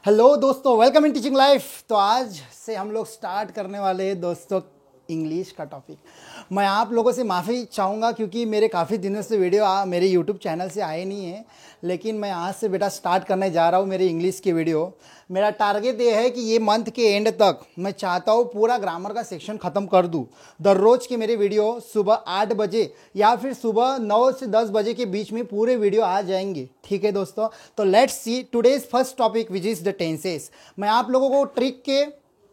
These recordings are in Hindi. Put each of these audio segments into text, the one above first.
हेलो दोस्तों, वेलकम इन टीचिंग लाइफ। तो आज से हम लोग स्टार्ट करने वाले हैं दोस्तों इंग्लिश का टॉपिक। मैं आप लोगों से माफ़ी चाहूँगा क्योंकि मेरे काफ़ी दिनों से वीडियो मेरे यूट्यूब चैनल से आए नहीं है, लेकिन मैं आज से बेटा स्टार्ट करने जा रहा हूँ मेरे इंग्लिश की वीडियो। मेरा टारगेट ये है कि ये मंथ के एंड तक मैं चाहता हूँ पूरा ग्रामर का सेक्शन ख़त्म कर दूँ। दररोज़ के मेरे वीडियो सुबह 8 बजे या फिर सुबह 9 से 10 बजे के बीच में पूरे वीडियो आ जाएंगे। ठीक है दोस्तों, तो let's see today's first topic which is the tenses. मैं आप लोगों को ट्रिक के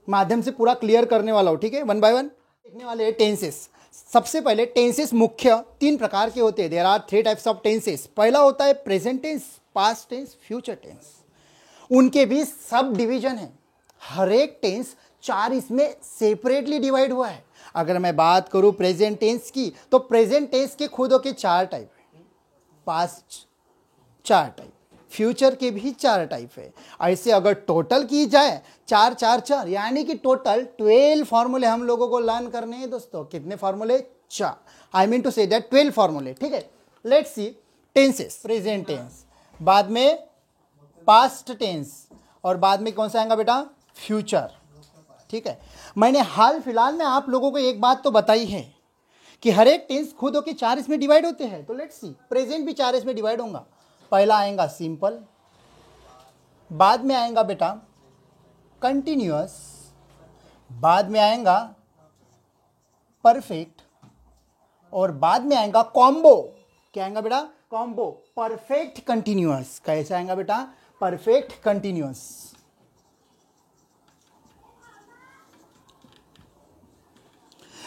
माध्यम से पूरा क्लियर करने वाला हूँ। ठीक है, वन बाय वन देखने वाले हैं टेंसेस। सबसे पहले टेंसेस मुख्य 3 प्रकार के होते हैं। There are 3 types of tenses. पहला होता है present tense, past tense, future tense. उनके भी सब डिवीजन है। हर एक टेंस 4 इसमें सेपरेटली डिवाइड हुआ है। अगर मैं बात करूं प्रेजेंट टेंस की, तो प्रेजेंट टेंस के खुद के 4 टाइप है, पास्ट 4 टाइप, फ्यूचर के भी 4 टाइप है। ऐसे अगर टोटल की जाए 4 4 4 यानी कि टोटल 12 फॉर्मूले हम लोगों को लर्न करने हैं दोस्तों। कितने फॉर्मूले? 4। I mean to say that 12 फॉर्मूले। ठीक है, let's see tenses. Present tense, बाद में पास्ट टेंस, और बाद में कौन सा आएगा बेटा? फ्यूचर। ठीक है, मैंने हाल फिलहाल में आप लोगों को एक बात तो बताई है कि हर एक टेंस खुद होके 4 इसमें डिवाइड होते हैं। तो लेट्स सी, प्रेजेंट भी 4 इसमें डिवाइड होगा। पहला आएगा सिंपल, बाद में आएगा बेटा कंटिन्यूअस, बाद में आएगा परफेक्ट, और बाद में आएगा कॉम्बो। क्या आएगा बेटा? कॉम्बो। Perfect continuous. कैसे आएगा बेटा? Perfect continuous.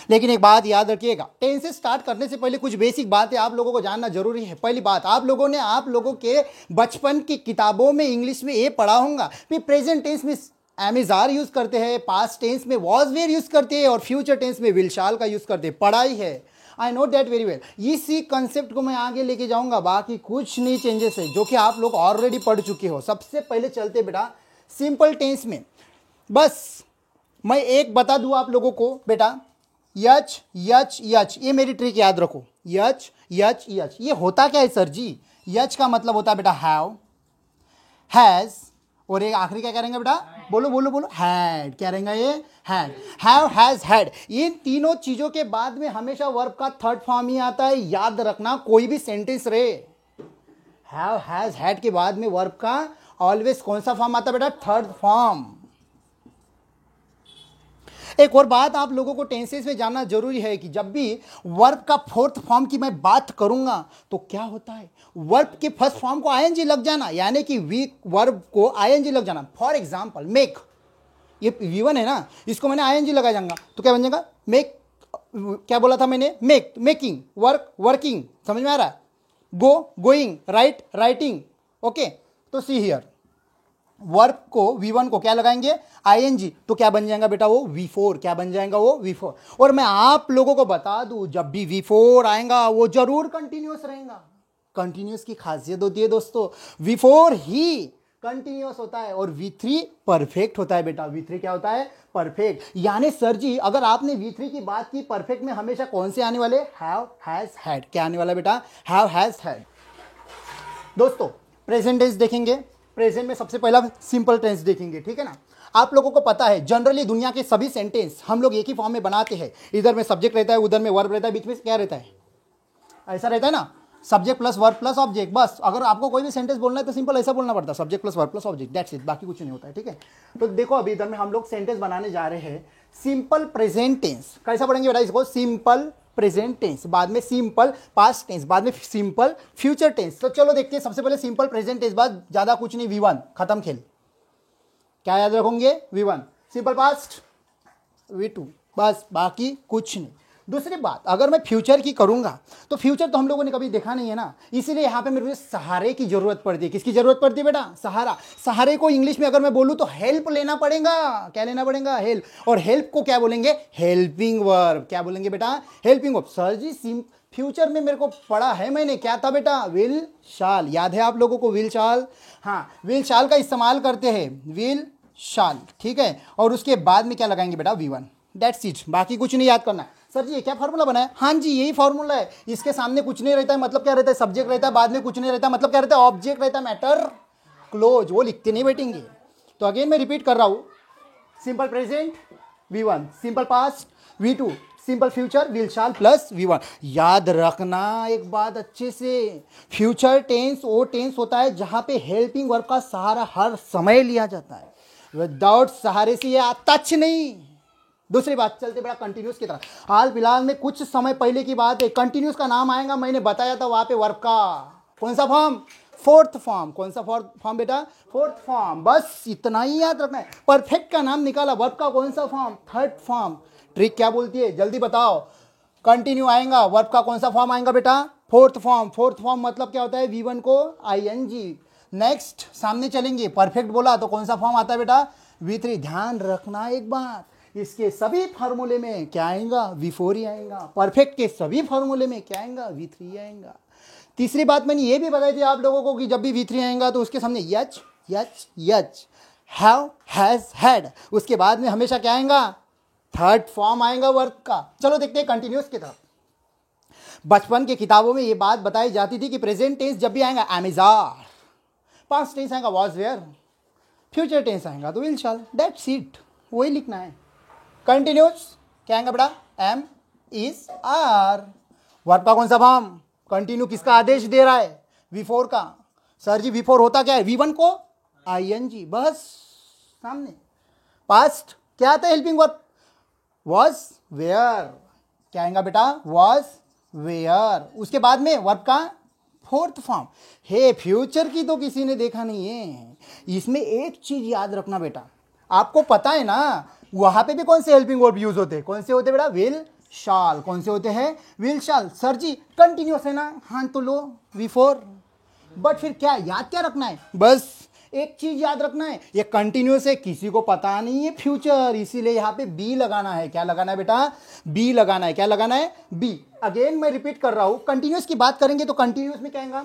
लेकिन एक बात याद रखिएगा, टेंसेस स्टार्ट करने से पहले कुछ बेसिक बातें आप लोगों को जानना जरूरी है। पहली बात, आप लोगों के बचपन की किताबों में इंग्लिश में ये पढ़ा होगा कि प्रेजेंट टेंस में एम इज आर यूज करते हैं, पास्ट टेंस में वॉज वेयर यूज करते हैं, और फ्यूचर टेंस में विल शाल का यूज करते हैं। पढ़ाई है, I know that very well. इसी कंसेप्ट को मैं आगे लेके जाऊंगा। बाकी कुछ नहीं चेंजेस है जो कि आप लोग ऑलरेडी पढ़ चुके हो। सबसे पहले चलते बेटा सिंपल टेंस में। बस मैं एक बता दूं आप लोगों को बेटा, यच यच यच, ये मेरी ट्रिक याद रखो। यच यच यच, ये होता क्या है सर जी? यच का मतलब होता है बेटा हैव, हैज, और एक आखिरी क्या करेंगे बेटा? बोलो बोलो बोलो, हैड। क्या रहेगा ये? हैड। Have, has, had. इन तीनों चीजों के बाद में हमेशा वर्ब का थर्ड फॉर्म ही आता है। याद रखना, कोई भी सेंटेंस रहे, हैव, हैज, हैड के बाद में वर्ब का ऑलवेज कौन सा फॉर्म आता है बेटा? Third form. एक और बात आप लोगों को टेंसेस में जानना जरूरी है कि जब भी वर्ब का फोर्थ फॉर्म की मैं बात करूंगा तो क्या होता है, वर्ब के फर्स्ट फॉर्म को आईएनजी लग जाना, यानी कि वीक वर्ब को आईएनजी लग जाना। फॉर एग्जांपल मेक, ये V1 है ना, इसको मैंने आईएनजी लगा जाऊंगा तो क्या बन जाएगा? मेक। क्या बोला था मैंने? Make, making, work, working. समझ में आ रहा है? गो, गोइंग, राइट, राइटिंग। ओके, तो सी हियर, वर्ब को V1 को क्या लगाएंगे? आईएनजी, तो क्या बन जाएगा बेटा? वो V4। क्या बन जाएगा? वो V4। और मैं आप लोगों को बता दूं, जब भी V4 आएगा वो जरूर कंटिन्यूअस रहेगा। कंटिन्यूअस की खासियत होती है दोस्तों, V4 ही कंटिन्यूअस होता है और V3 परफेक्ट होता है बेटा। V3 क्या होता है? परफेक्ट। यानी सर जी अगर आपने V3 की बात की, परफेक्ट में हमेशा कौन से आने वाले? Have, has, had. क्या आने वाला बेटा? Have, has, had. दोस्तों प्रेजेंट टेंस देखेंगे। प्रेजेंट में सबसे पहला सिंपल टेंस देखेंगे। ठीक है ना, आप लोगों को पता है जनरली दुनिया के सभी सेंटेंस हम लोग एक ही फॉर्म में बनाते हैं। इधर में सब्जेक्ट रहता है, उधर में वर्ब रहता है, बीच में क्या रहता है? ऐसा रहता है ना, subject plus verb plus object. बस अगर आपको कोई भी सेंटेंस बोलना है तो सिंपल ऐसा बोलना पड़ता है, subject plus verb plus object, that's it. बाकी कुछ नहीं होता है। ठीक है, तो देखो अभी इधर में हम लोग सेंटेंस बनाने जा रहे हैं सिंपल प्रेजेंट टेंस। कैसा पढ़ेंगे बेटा इसको? सिंपल प्रेजेंट टेंस, बाद में सिंपल पास्ट टेंस, बाद में सिंपल फ्यूचर टेंस। तो चलो देखते हैं। सबसे पहले सिंपल प्रेजेंट टेंस, बाद ज्यादा कुछ नहीं, V1 खत्म खेल। क्या याद रखोगे? V1। सिंपल पास्ट V2, बस बाकी कुछ नहीं। दूसरी बात, अगर मैं फ्यूचर की करूंगा तो फ्यूचर तो हम लोगों ने कभी देखा नहीं है ना, इसीलिए यहां पे मेरे को सहारे की जरूरत पड़ती है। किसकी जरूरत पड़ती है बेटा? सहारा। सहारे को इंग्लिश में अगर मैं बोलूं तो हेल्प लेना पड़ेगा। क्या लेना पड़ेगा? हेल्प। और हेल्प को क्या बोलेंगे? Helping verb. क्या बोलेंगे बेटा? Helping verb. सर जी फ्यूचर में मेरे को पढ़ा है मैंने, क्या था बेटा? विल शाल। याद है आप लोगों को विल शाल? हाँ, विल शाल का इस्तेमाल करते हैं, विल शाल। ठीक है, और उसके बाद में क्या लगाएंगे बेटा? V1। दैट्स इट, बाकी कुछ नहीं याद करना। सर जी ये क्या फॉर्मूला बनाया? हाँ जी यही फॉर्मूला है। इसके सामने कुछ नहीं रहता है, मतलब क्या रहता है? सब्जेक्ट रहता है, बाद में कुछ नहीं रहता, मतलब क्या रहता है? ऑब्जेक्ट रहता है, मैटर क्लोज। वो लिखते नहीं बैठेंगे, तो अगेन मैं रिपीट कर रहा हूं, simple present V1, simple past V2, simple future will shall plus V1। याद रखना एक बात अच्छे से, फ्यूचर टेंस वो टेंस होता है जहां पे हेल्पिंग वर्ब का सहारा हर समय लिया जाता है, विदाउट सहारे से ये टच नहीं। दूसरी बात, चलते बड़ा कंटिन्यूस की तरफ। हाल फिलहाल में कुछ समय पहले की बात है, कंटिन्यूस का नाम आएगा, मैंने बताया था वहां पे वर्ब का कौन सा फॉर्म, फोर्थ फॉर्म। कौन सा फॉर्म बेटा, फोर्थ फॉर्म। बस इतना ही याद रखना है। परफेक्ट का नाम निकाला, वर्ब का कौन सा फॉर्म, थर्ड फॉर्म। ट्रिक क्या बोलती है जल्दी बताओ, कंटिन्यू आएगा, वर्ब का कौन सा फॉर्म आएगा बेटा, फोर्थ फॉर्म। फोर्थ फॉर्म मतलब क्या होता है, V1 को ING। नेक्स्ट सामने चलेंगे, परफेक्ट बोला तो कौन सा फॉर्म आता है बेटा, V3। ध्यान रखना एक बात, इसके सभी फार्मूले में क्या आएगा, V4 ही आएगा। परफेक्ट के सभी फार्मूले में क्या आएगा, V3 आएगा। तीसरी बात मैंने ये भी बताई थी आप लोगों को कि जब भी V3 आएगा तो उसके सामने यच यच यच, हैव हैज हैड, उसके बाद में हमेशा क्या आएगा, थर्ड फॉर्म आएगा वर्ब का। चलो देखते हैं कंटिन्यूस की तरफ। बचपन की किताबों में ये बात बताई जाती थी कि प्रेजेंट टेंस जब भी आएगा एमिजार, पास्ट टेंस आएगा वॉज वेयर, फ्यूचर टेंस आएगा तो विल शाल, दैट्स इट, वही लिखना है। कंटिन्यूस क्या आएगा बेटा, एम इज आर। वर्ब का कौन सा फॉर्म, कंटिन्यू किसका आदेश दे रहा है, V4 का। सर जी V4 होता क्या है, V1 को ING, बस सामने। पास्ट क्या आता है, हेल्पिंग वर्ब, वॉज वेयर, क्या आएगा बेटा, वॉज वेयर। उसके बाद में वर्ब का फोर्थ फॉर्म। हे फ्यूचर की तो किसी ने देखा नहीं है, इसमें एक चीज याद रखना बेटा, आपको पता है ना वहां पे भी कौन से हेल्पिंग वर्ब यूज होते हैं, कौन से होते हैं बेटा, विल शाल। कौन से होते हैं, will shall. Sir ji continuous है ना, हाँ तो लो V4। बट फिर क्या याद क्या रखना है, बस एक चीज याद रखना है, ये कंटिन्यूस है, किसी को पता नहीं है फ्यूचर, इसीलिए यहाँ पे बी लगाना है। क्या लगाना है बेटा, बी लगाना है। क्या लगाना है, बी। अगेन मैं रिपीट कर रहा हूं, कंटिन्यूस की बात करेंगे तो कंटिन्यूस में क्या आएगा,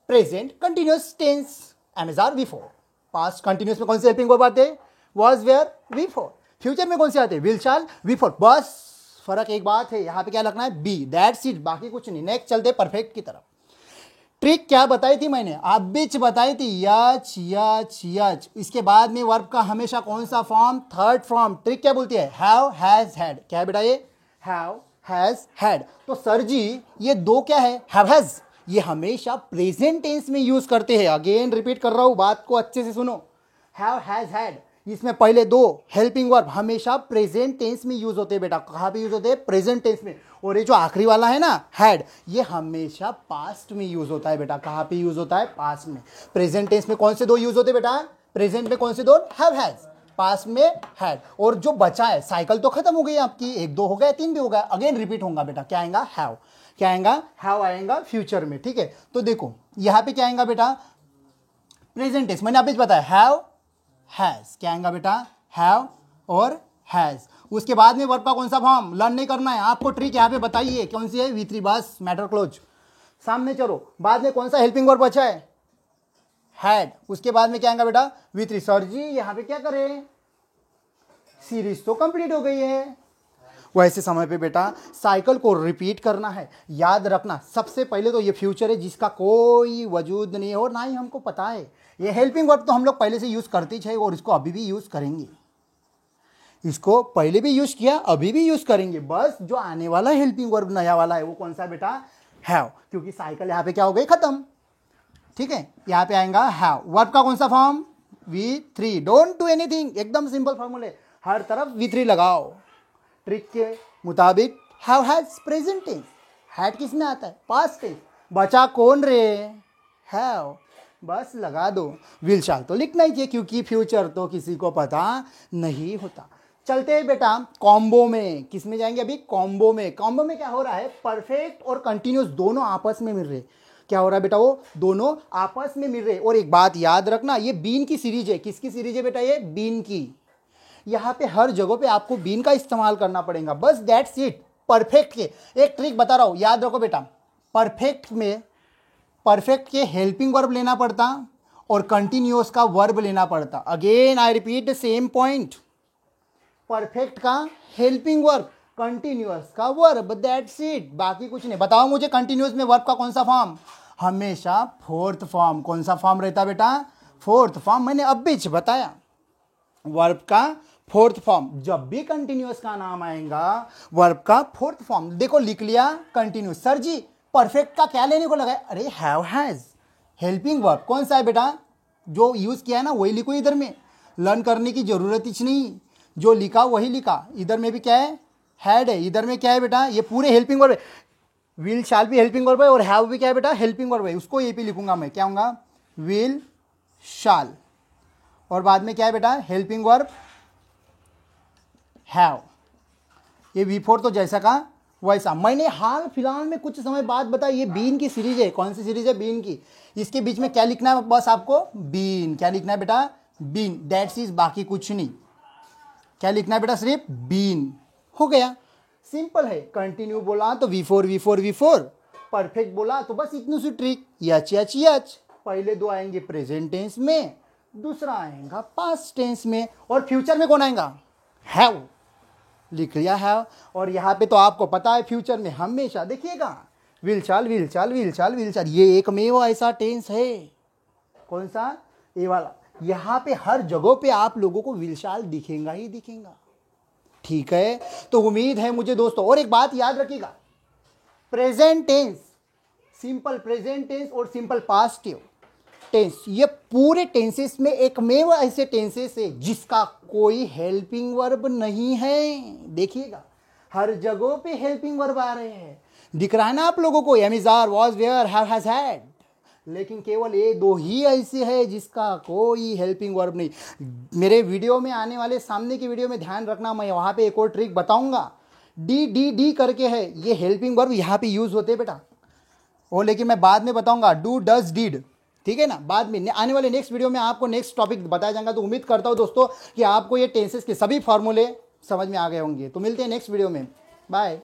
present continuous tense am is are V4। Past continuous में कौन से हेल्पिंग वर्ब आते हैं, वॉज वेयर V4। फ्यूचर में कौन से आते हैं, विल शाल V4। बस फर्क एक बात है, यहाँ पे क्या लगना है, बी, दैट्स इट, बाकी कुछ नहीं। नेक्स्ट चलते परफेक्ट की तरफ। ट्रिक क्या बताई थी मैंने, आप बीच बताई थी, यच यच यच। इसके बाद में वर्ब का हमेशा कौन सा फॉर्म, थर्ड फॉर्म। ट्रिक क्या बोलती है, हैव हैज हैड। क्या है बेटा ये, हैव हैज हैड। तो सर जी ये दो क्या है, हैव हैज, ये हमेशा प्रेजेंट टेंस में यूज करते हैं। अगेन रिपीट कर रहा हूं, बात को अच्छे से सुनो। हैव हैज हैड, इसमें पहले दो हेल्पिंग वर्ब हमेशा प्रेजेंट टेंस में यूज होते हैं बेटा। कहां पे यूज होते हैं, प्रेजेंट टेंस में। और ये जो आखिरी वाला है ना, हैड, ये हमेशा पास्ट में यूज होता है बेटा। कहां पे यूज होता है, पास्ट में। प्रेजेंट टेंस में कौन से दो यूज होते हैं बेटा, प्रेजेंट में कौन से दो, हैव हैज, पास्ट में हैड। और जो बचा है, साइकिल तो खत्म हो गई आपकी, एक दो हो गया, तीन भी हो गया, अगेन रिपीट होगा बेटा। क्या आएगा, हैव। क्या आएगा, हैव आएगा फ्यूचर में, ठीक है। तो देखो यहां पे क्या आएगा बेटा, प्रेजेंट टेंस मैंने अभी बताया, हैव हैज। क्या आएगा बेटा, हैव और हैज। उसके बाद में वर्ब का कौन सा फॉर्म, लर्न नहीं करना है आपको, ट्रिक यहाँ पे बताइए कौन सी है, V3। बस मैटर क्लोज, सामने चलो। बाद में कौन सा हेल्पिंग वर्ब बचा है, हैड। उसके बाद में क्या आएगा बेटा, V3। सर जी यहाँ पे क्या करें, सीरीज तो कंप्लीट हो गई है। वैसे समय पे बेटा साइकिल को रिपीट करना है। याद रखना सबसे पहले तो ये फ्यूचर है जिसका कोई वजूद नहीं है और ना ही हमको पता है। ये हेल्पिंग वर्ब तो हम लोग पहले से यूज करते थे और इसको अभी भी यूज करेंगे। इसको पहले भी यूज किया, अभी भी यूज करेंगे। बस जो आने वाला हेल्पिंग वर्ब नया वाला है वो कौन सा बेटा, हैव। क्योंकि साइकिल यहाँ पे क्या हो गई, खत्म, ठीक है। यहाँ पे आएगा हैव। वर्ब का कौन सा form, V3। Don't do anything, एकदम सिंपल फॉर्मूले, हर तरफ V3 लगाओ। ट्रिक के मुताबिक have has present tense, had किस में आता है, पास्ट टेंस। बचा कौन रे, हैव, बस लगा दो। विल शाल तो लिखना ही चाहिए क्योंकि फ्यूचर तो किसी को पता नहीं होता। चलते हैं बेटा कॉम्बो में, किस में जाएंगे अभी, कॉम्बो में। कॉम्बो में क्या हो रहा है, परफेक्ट और कंटिन्यूस दोनों आपस में मिल रहे। क्या हो रहा है बेटा, वो दोनों आपस में मिल रहे। और एक बात याद रखना, ये बीन की सीरीज है। किसकी सीरीज है बेटा, ये बीन की। यहाँ पे हर जगह पे आपको बीन का इस्तेमाल करना पड़ेगा, बस दैट्स इट। परफेक्ट के एक ट्रिक बता रहा हूं, याद रखो बेटा। परफेक्ट में परफेक्ट के हेल्पिंग वर्ब लेना पड़ता और कंटिन्यूअस का वर्ब लेना पड़ता। Again I repeat the same point, perfect का हेल्पिंग वर्ब, कंटिन्यूअस का वर्ब, दैट्स इट, बाकी कुछ नहीं। बताओ मुझे कंटिन्यूअस में वर्ब का कौन सा फॉर्म, हमेशा फोर्थ फॉर्म। कौन सा फॉर्म रहता बेटा, फोर्थ फॉर्म। मैंने अब भी बताया वर्ब का फोर्थ फॉर्म। जब भी कंटिन्यूअस का नाम आएगा वर्ब का फोर्थ फॉर्म। देखो लिख लिया कंटिन्यूअस। सर जी परफेक्ट का क्या लेने को लगा है? अरे हैव हैज हेल्पिंग वर्ब कौन सा है बेटा? जो यूज किया है ना वही लिखो इधर में, लर्न करने की जरूरत ही नहीं, जो लिखा वही लिखा। इधर में भी क्या है? हैड है। इधर में क्या है बेटा? ये पूरे हेल्पिंग वर्ब है। विल शाल भी हेल्पिंग वर्ब है और हैव भी क्या है बेटा? हेल्पिंग वर्ब है। उसको ये भी लिखूंगा मैं, क्या होगा? विल शाल, और बाद में क्या है बेटा? Helping verb have. ये V4 तो जैसा का वैसा। मैंने हाल फिलहाल में कुछ समय बाद बताया, ये बीन की सीरीज है। कौन सी सीरीज है? बीन की। इसके बीच में क्या लिखना है बस आपको? बीन। क्या लिखना है बेटा? बीन। दैट्स इज, बाकी कुछ नहीं। क्या लिखना है बेटा? सिर्फ बीन। हो गया, सिंपल है। कंटिन्यू बोला तो V4 V4 V4, परफेक्ट बोला तो बस इतनी सी ट्रिक, यच यच यच। पहले दो आएंगे प्रेजेंट टेंस में, दूसरा आएगा पास्ट टेंस में, और फ्यूचर में कौन आएगा? हैव। लिख लिया हैव। और यहाँ पे तो आपको पता है फ्यूचर में हमेशा देखिएगा विल चाल विल चाल विल चाल विल चाल। ये एकमेव ऐसा टेंस है। कौन सा? ये वाला। यहाँ पे हर जगह पे आप लोगों को विल चाल दिखेगा ही दिखेगा। ठीक है, तो उम्मीद है मुझे दोस्तों। और एक बात याद रखिएगा, present tense, simple present tense और सिंपल पास्ट टेंस, ये पूरे टेंसेस में एकमेव ऐसे टेंसेस है जिसका कोई हेल्पिंग वर्ब नहीं है। देखिएगा हर जगह पे हेल्पिंग वर्ब आ रहे हैं। दिख रहा है ना आप लोगों को? Am is, are, was, were, have, has, had. लेकिन केवल ये दो ही ऐसे है जिसका कोई हेल्पिंग वर्ब नहीं। मेरे वीडियो में आने वाले सामने की वीडियो में ध्यान रखना, मैं वहाँ पे एक और ट्रिक बताऊंगा। डी डी डी करके है, ये हेल्पिंग वर्ब यहाँ पे यूज होते हैं बेटा। वो लेकिन मैं बाद में बताऊंगा, डू, डज, डिड। ठीक है ना? बाद में आने वाले नेक्स्ट वीडियो में आपको नेक्स्ट टॉपिक बताया जाएगा। तो उम्मीद करता हूँ दोस्तों कि आपको ये टेंसेस के सभी फॉर्मूले समझ में आ गए होंगे। तो मिलते हैं नेक्स्ट वीडियो में। बाय।